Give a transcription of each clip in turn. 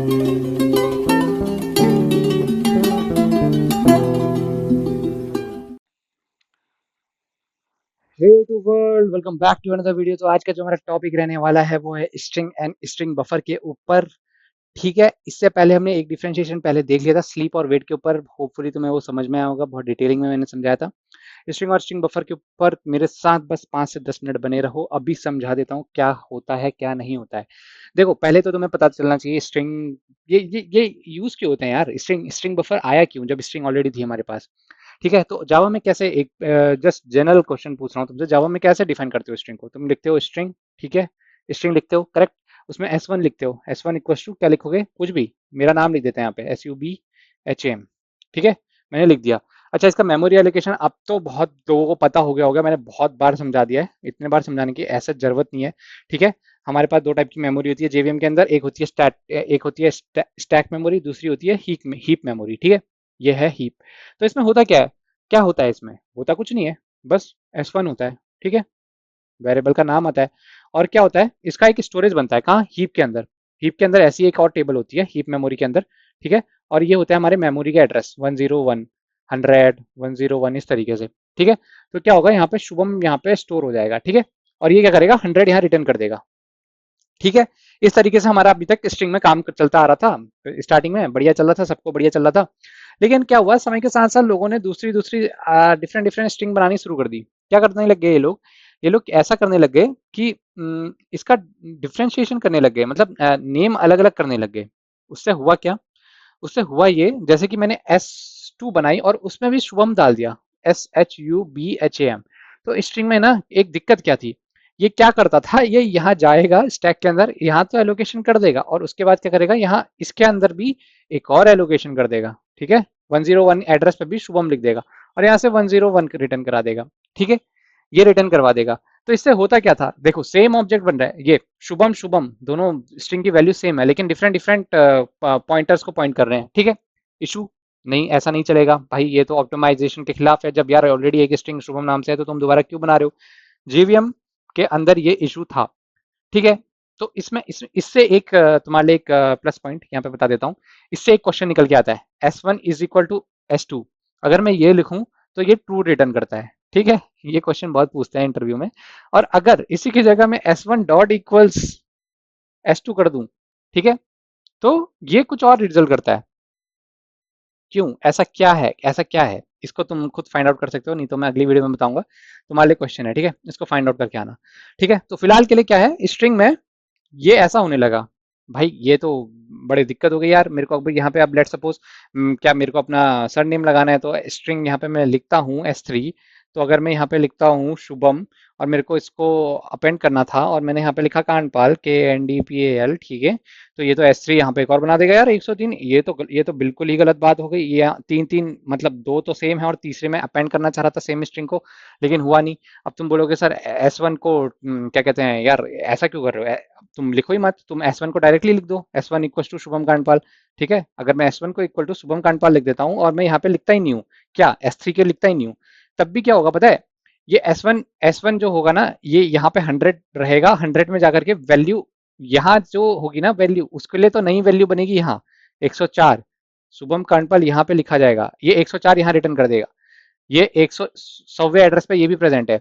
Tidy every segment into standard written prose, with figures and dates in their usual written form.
Hey to world, welcome back to another video. तो आज का जो हमारा टॉपिक रहने वाला है वो है स्ट्रिंग एंड स्ट्रिंग बफर के ऊपर। ठीक है, इससे पहले हमने एक डिफरेंशिएशन पहले देख लिया था स्लीप और वेट के ऊपर। होपफुली तुम्हें वो समझ में आया होगा, बहुत डिटेलिंग में मैंने समझाया था। स्ट्रिंग और स्ट्रिंग बफर के ऊपर मेरे साथ बस 5 से 10 मिनट बने रहो, अभी समझा देता हूँ क्या होता है क्या नहीं होता है। देखो, पहले तो तुम्हें पता चलना चाहिए स्ट्रिंग ये यूज क्यों होते हैं यार। स्ट्रिंग स्ट्रिंग बफर आया क्यों जब स्ट्रिंग ऑलरेडी थी हमारे पास। ठीक है, तो जावा में कैसे, एक जस्ट जनरल क्वेश्चन पूछ रहा हूँ तुमसे, जावा में कैसे डिफाइन करते हो स्ट्रिंग को। तुम लिखते हो स्ट्रिंग, ठीक है, स्ट्रिंग लिखते हो करेक्ट। उसमें S1 लिखते हो, S1 इक्वल टू क्या लिखोगे, कुछ भी, मेरा नाम लिख देते हैं यहाँ पे SUBHAM। ठीक है, मैंने लिख दिया। अच्छा, इसका मेमोरी एलोकेशन अब तो बहुत लोगों को पता हो गया होगा, मैंने बहुत बार समझा दिया है, इतने बार समझाने की ऐसा जरूरत नहीं है। ठीक है, हमारे पास दो टाइप की मेमोरी होती है जेवीएम के अंदर, एक होती है स्टैक मेमोरी, दूसरी होती है हीप मेमोरी। ठीक है, ये है हीप। तो इसमें होता क्या है, क्या होता है इसमें, होता कुछ नहीं है, बस S1 होता है। ठीक है, वेरिएबल का नाम आता है। और क्या होता है, इसका एक स्टोरेज बनता है, कहाँ, हीप के अंदर। हीप के अंदर ऐसी एक और टेबल होती है हीप मेमोरी के अंदर। ठीक है, और ये होता है हमारे मेमोरी का एड्रेस 101, 100, 101, इस तरीके से। ठीक है, तो क्या होगा, यहाँ पे शुभम यहाँ पे स्टोर हो जाएगा। ठीक है, और ये क्या करेगा, 100 यहाँ रिटर्न कर देगा। ठीक है, इस तरीके से हमारा अभी तक स्ट्रिंग में काम चलता आ रहा था। स्टार्टिंग में बढ़िया चल रहा था, सबको बढ़िया चल रहा था। लेकिन क्या हुआ, समय के साथ साथ लोगों ने दूसरी दूसरी डिफरेंट डिफरेंट स्ट्रिंग बनानी शुरू कर दी। क्या करने लग गए ये लोग ऐसा करने लग गए कि इसका डिफ्रेंशिएशन करने लग गए, मतलब नेम अलग अलग करने लग गए। उससे हुआ क्या, उससे हुआ ये, जैसे कि मैंने S2 बनाई और उसमें भी शुभम डाल दिया, SHUBHAM। तो स्ट्रिंग में ना एक दिक्कत क्या थी, ये क्या करता था, ये यहाँ जाएगा स्टैक के अंदर, यहाँ तो एलोकेशन कर देगा, और उसके बाद क्या करेगा, यहाँ इसके अंदर भी एक और एलोकेशन कर देगा। ठीक है, 101 एड्रेस पे भी शुभम लिख देगा, और यहाँ से 101 रिटर्न करा देगा। ठीक है, ये रिटर्न करवा देगा। तो इससे होता क्या था, देखो सेम ऑब्जेक्ट बन रहा है, ये शुभम शुभम दोनों स्ट्रिंग की वैल्यू सेम है, लेकिन डिफरेंट डिफरेंट पॉइंटर्स को पॉइंट कर रहे हैं। ठीक है, इशू नहीं, ऐसा नहीं चलेगा भाई, ये तो ऑप्टिमाइजेशन के खिलाफ है। जब यार ऑलरेडी एक स्ट्रिंग शुभम नाम से है तो तुम दोबारा क्यों बना रहे हो। जेवीएम के अंदर ये इशू था। ठीक है, तो इससे एक तुम्हारे लिए एक प्लस पॉइंट यहाँ पे बता देता हूँ। इससे एक क्वेश्चन निकल के आता है, S1 is equal to S2। अगर मैं ये लिखूं तो ये ट्रू रिटर्न करता है। ठीक है, ये क्वेश्चन बहुत पूछते हैं इंटरव्यू में। और अगर इसी की जगह मैं S1 डॉट इक्वल्स S2 कर दूं, ठीक है, तो ये कुछ और रिजल्ट करता है। क्यों, ऐसा क्या है, ऐसा क्या है, इसको तुम खुद फाइंड आउट कर सकते हो, नहीं तो मैं अगली वीडियो में बताऊंगा। तुम्हारे लिए क्वेश्चन है, ठीक है, इसको फाइंड आउट करके आना। ठीक है, तो फिलहाल के लिए क्या है, स्ट्रिंग में ये ऐसा होने लगा। भाई ये तो बड़ी दिक्कत हो गई यार मेरे को। अब यहाँ पे, अब लेट सपोज क्या मेरे को अपना सर नेम लगाना है, तो स्ट्रिंग यहाँ पे मैं लिखता हूँ S3। तो अगर मैं यहाँ पे लिखता हूँ शुभम, और मेरे को इसको अपेंड करना था, और मैंने यहाँ पे लिखा कांडपाल KNDPAL, ठीक है, तो ये तो S3 यहाँ पे एक और बना देगा यार 103। ये तो बिल्कुल ही गलत बात हो गई। ये तीन तीन मतलब दो तो सेम है, और तीसरे में अपेंड करना चाह रहा था सेम स्ट्रिंग को, लेकिन हुआ नहीं। अब तुम बोलोगे सर S1 को क्या कहते हैं यार, ऐसा क्यों कर रहे हो। तुम लिखो ही मत, तुम S1 को डायरेक्टली लिख दो, S1 equal to Shubham Kandpal. ठीक है, अगर मैं S1 को इक्वल टू शुभम कांडपाल लिख देता हूँ, और मैं यहाँ पे लिखता ही नहीं हूँ, क्या S3 के लिखता ही नहीं हूँ, तब भी क्या होगा पता है, ये S1 जो होगा ना, ये यहाँ पे 100 रहेगा, 100 में जाकर के वैल्यू यहाँ जो होगी ना वैल्यू, उसके लिए तो नई वैल्यू बनेगी यहाँ 104। शुभम कांडपाल यहाँ पे लिखा जाएगा, ये 104 यहाँ रिटर्न कर देगा। ये 100वें एड्रेस पे ये भी प्रेजेंट है।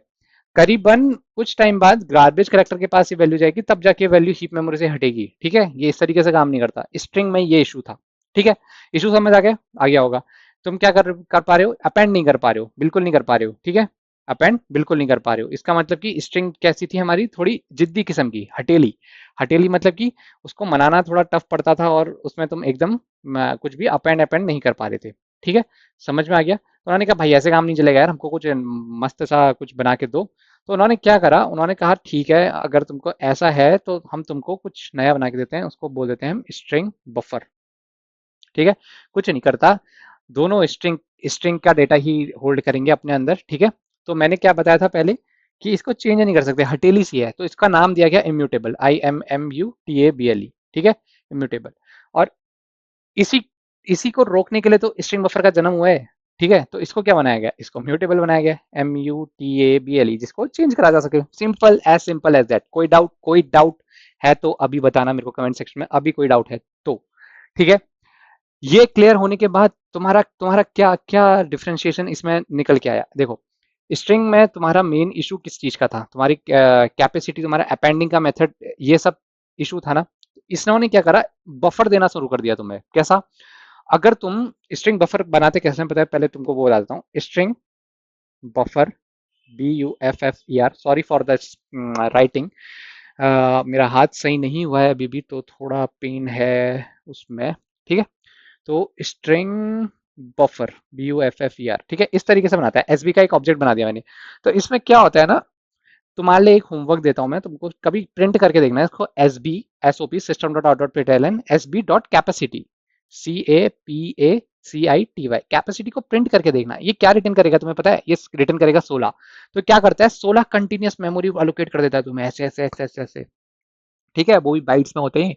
करीबन कुछ टाइम बाद गार्बेज कलेक्टर के पास ये वैल्यू जाएगी, तब जाके वैल्यू हीप मेमोरी से हटेगी। ठीक है, ये इस तरीके से काम नहीं करता, स्ट्रिंग में ये इशू था। ठीक है, इशू समझ आ गया होगा। तुम क्या कर पा रहे हो, अपेंड नहीं कर पा रहे हो, बिल्कुल नहीं कर पा रहे हो। ठीक है, अपेंड बिल्कुल नहीं कर पा रहे हो, इसका मतलब कि स्ट्रिंग कैसी थी हमारी, थोड़ी जिद्दी किस्म की, हटेली। हटेली मतलब कि उसको मनाना थोड़ा टफ पड़ता था, और उसमें तुम एकदम कुछ भी अपेंड अपेंड नहीं कर पा रहे थे। ठीक है, समझ में आ गया। तो उन्होंने कहा भाई ऐसे काम नहीं चलेगा यार, हमको कुछ मस्त सा कुछ बना के दो। तो उन्होंने क्या करा, उन्होंने कहा ठीक है, अगर तुमको ऐसा है तो हम तुमको कुछ नया बना के देते हैं, उसको बोल देते हैं हम स्ट्रिंग बफर। ठीक है, कुछ नहीं करता, दोनों स्ट्रिंग स्ट्रिंग का डेटा ही होल्ड करेंगे अपने अंदर। ठीक है, तो मैंने क्या बताया था पहले कि इसको चेंज नहीं कर सकते, हटेली सी है, तो इसका नाम दिया गया इम्यूटेबल, IMMUTABLE। ठीक है, इम्यूटेबल। और इसी इसी को रोकने के लिए तो स्ट्रिंग बफर का जन्म हुआ है। ठीक है, तो इसको क्या बनाया गया, इसको म्यूटेबल बनाया गया, MUTABLE, जिसको चेंज करा जा सके। Simple as that. कोई डाउट है तो अभी बताना मेरे को कमेंट सेक्शन में, अभी कोई डाउट है तो। ठीक है, ये क्लियर होने के बाद तुम्हारा तुम्हारा क्या क्या डिफरेंशिएशन इसमें निकल के आया। देखो, स्ट्रिंग में तुम्हारा मेन इशू किस चीज का था, तुम्हारी कैपेसिटी, तुम्हारा अपेंडिंग का मेथड, ये सब इशू था ना। इसने क्या करा, बफर देना शुरू कर दिया तुम्हें। कैसा? अगर तुम स्ट्रिंग बफर बनाते कैसे पता है, पहले तुमको वो बता देता हूँ। String buffer, BUFFER, sorry for the writing, मेरा हाथ सही नहीं हुआ है अभी भी, तो थोड़ा पेन है उसमें। ठीक है, तो स्ट्रिंग बफर, BUFFER, ठीक है, इस तरीके से बनाता है। एसबी का एक ऑब्जेक्ट बना दिया मैंने। तो इसमें क्या होता है ना, तुम्हारे लिए एक होमवर्क देता हूं मैं, तुमको कभी प्रिंट करके देखना है इसको। SB system dot out dot println SB dot capacity, CAPACITY, capacity को प्रिंट करके देखना। ये क्या रिटर्न करेगा तुम्हें पता है? ये रिटर्न करेगा 16। तो क्या करता है, 16 कंटिन्यूस मेमोरी अलोकेट कर देता है तुम्हें, ऐसे ऐसे ऐसे ऐसे ऐसे। ठीक है, वो भी बाइट्स में होते हैं।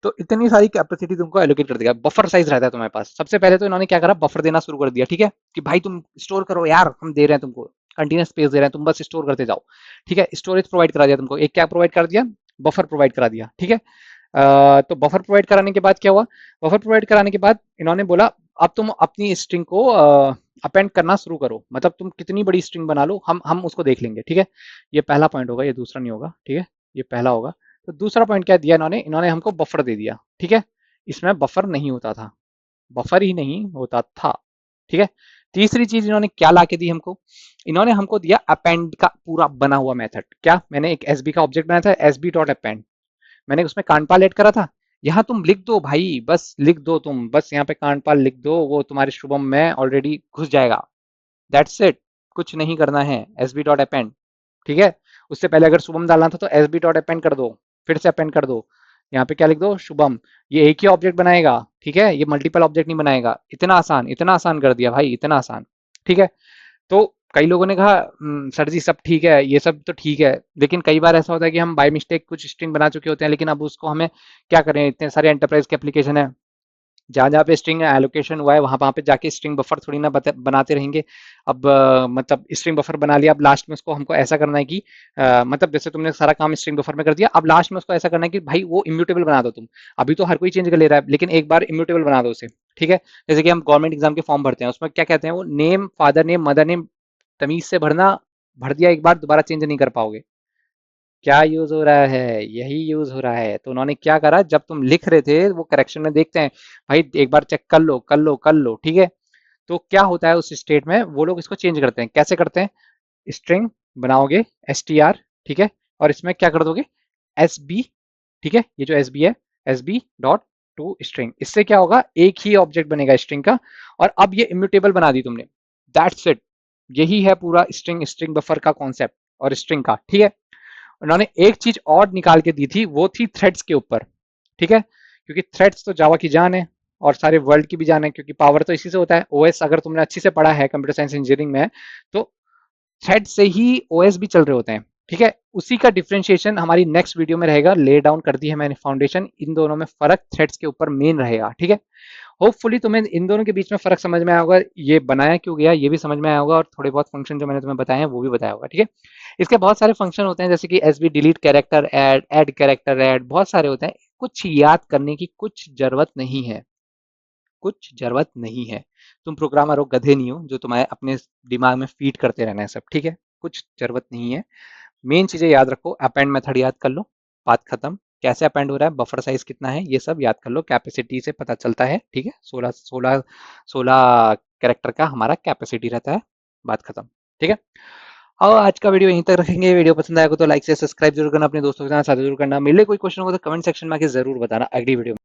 तो इतनी सारी कैपेसिटी तुमको एलोकेट कर देगा। बफर साइज रहता है तुम्हारे पास। सबसे पहले तो इन्होंने क्या करा, बफर देना शुरू कर दिया। ठीक है, कि भाई तुम स्टोर करो यार, हम दे रहे हैं तुमको कंटिन्यूस स्पेस दे रहे हैं, तुम बस स्टोर करते जाओ। ठीक है, स्टोरेज प्रोवाइड करा दिया तुमको। एक क्या प्रोवाइड कर दिया, बफर प्रोवाइड करा दिया। ठीक है, तो बफर प्रोवाइड कराने के बाद क्या हुआ, बफर प्रोवाइड कराने के बाद इन्होंने बोला अब तुम अपनी स्ट्रिंग को अपेंड करना शुरू करो, मतलब तुम कितनी बड़ी स्ट्रिंग बना लो, हम उसको देख लेंगे। ठीक है, ये पहला पॉइंट होगा, ये दूसरा नहीं होगा। ठीक है, ये पहला होगा। तो दूसरा पॉइंट क्या दिया इन्होंने, इन्होंने हमको बफर दे दिया। ठीक है, इसमें बफर नहीं होता था, बफर ही नहीं होता था। ठीक है, तीसरी चीज इन्होंने क्या ला के दी हमको, इन्होंने हमको दिया अपेंड का पूरा बना हुआ मेथड। क्या, मैंने एक एसबी का ऑब्जेक्ट बनाया था, SB डॉट अपेंड, मैंने उसमें कांडपाल ऐड करा था। यहाँ तुम लिख दो भाई, बस लिख दो तुम, बस यहाँ पे कांडपाल लिख दो, वो तुम्हारे शुभम में ऑलरेडी घुस जाएगा। दैट्स इट, कुछ नहीं करना है। SB डॉट अपेंड, ठीक है। उससे पहले अगर शुभम डालना था तो SB डॉट अपेंड कर दो, फिर से अपेंड कर दो। यहाँ पे क्या लिख दो, शुभम। ये एक ही ऑब्जेक्ट बनाएगा, ठीक है, ये मल्टीपल ऑब्जेक्ट नहीं बनाएगा। इतना आसान कर दिया भाई, इतना आसान। ठीक है, तो कई लोगों ने कहा सर जी सब ठीक है, ये सब तो ठीक है, लेकिन कई बार ऐसा होता है कि हम बाय मिस्टेक कुछ स्ट्रिंग बना चुके होते हैं, लेकिन अब उसको हमें क्या करें, इतने सारे एंटरप्राइज के एप्लीकेशन है, जहाँ जहाँ पे स्ट्रिंग एलोकेशन हुआ है वहां वहां पे जाके स्ट्रिंग बफर थोड़ी ना बनाते रहेंगे। अब मतलब स्ट्रिंग बफर बना लिया, अब लास्ट में उसको हमको ऐसा करना है कि मतलब जैसे तुमने सारा काम स्ट्रिंग बफर में कर दिया, अब लास्ट में उसको ऐसा करना है कि भाई वो इम्यूटेबल बना दो तुम। अभी तो हर कोई चेंज कर ले रहा है, लेकिन एक बार इम्यूटेबल बना दो उसे। ठीक है, जैसे कि हम गवर्नमेंट एग्जाम के फॉर्म भरते हैं, उसमें क्या कहते हैं, वो name, father name, mother name तमीज से भरना, भर दिया एक बार, दोबारा चेंज नहीं कर पाओगे। क्या यूज हो रहा है, यही यूज हो रहा है। तो उन्होंने क्या करा, जब तुम लिख रहे थे वो करेक्शन में देखते हैं, भाई एक बार चेक कर लो कर लो कर लो। ठीक है, तो क्या होता है उस स्टेट में, वो लोग इसको चेंज करते हैं। कैसे करते हैं, स्ट्रिंग बनाओगे STR, ठीक है, और इसमें क्या कर दोगे, SB, ठीक है, ये जो SB है, SB डॉट टू स्ट्रिंग, इससे क्या होगा, एक ही ऑब्जेक्ट बनेगा स्ट्रिंग का, और अब ये इम्यूटेबल बना दी तुमने। दैट्स इट, यही है पूरा स्ट्रिंग स्ट्रिंग बफर का कॉन्सेप्ट और स्ट्रिंग का। ठीक है, उन्होंने एक चीज और निकाल के दी थी, वो थी थ्रेड्स के ऊपर। ठीक है, क्योंकि थ्रेड्स तो जावा की जान है और सारे वर्ल्ड की भी जान है, क्योंकि पावर तो इसी से होता है। OS अगर तुमने अच्छी से पढ़ा है कंप्यूटर साइंस इंजीनियरिंग में, तो थ्रेड से ही OS भी चल रहे होते हैं। ठीक है, उसी का डिफरेंशिएशन हमारी नेक्स्ट वीडियो में रहेगा, ले डाउन कर दी है मैंने फाउंडेशन, इन दोनों में फर्क थ्रेड्स के ऊपर मेन रहेगा। ठीक है, होपफुली तुम्हें इन दोनों के बीच में फर्क समझ में आया होगा, ये बनाया क्यों गया ये भी समझ में आया होगा, और थोड़े बहुत फंक्शन जो मैंने तुम्हें बताए हैं वो भी बताया होगा। ठीक है, इसके बहुत सारे फंक्शन होते हैं, जैसे कि SB delete character, add character, add, बहुत सारे होते हैं। कुछ याद करने की कुछ जरूरत नहीं है, कुछ जरूरत नहीं है। तुम प्रोग्रामर हो, गधे नहीं हो जो तुम्हारे अपने दिमाग में फीड करते रहना है सब। ठीक है, कुछ जरूरत नहीं है। मेन चीजें याद रखो, अपेंड मेथड याद कर लो, बात खत्म। कैसे अपेंड हो रहा है, बफर साइज कितना है, ये सब याद कर लो, कैपेसिटी से पता चलता है। ठीक है, 16 कैरेक्टर का हमारा कैपेसिटी रहता है, बात खत्म। ठीक है, और आज का वीडियो यहीं तक रखेंगे। वीडियो पसंद आएगा तो लाइक से सब्सक्राइब जरूर करना, अपने दोस्तों के साथ साझा जरूर करना। मिले कोई क्वेश्चन हो तो कमेंट सेक्शन में आके जरूर बताना, अगली वीडियो में।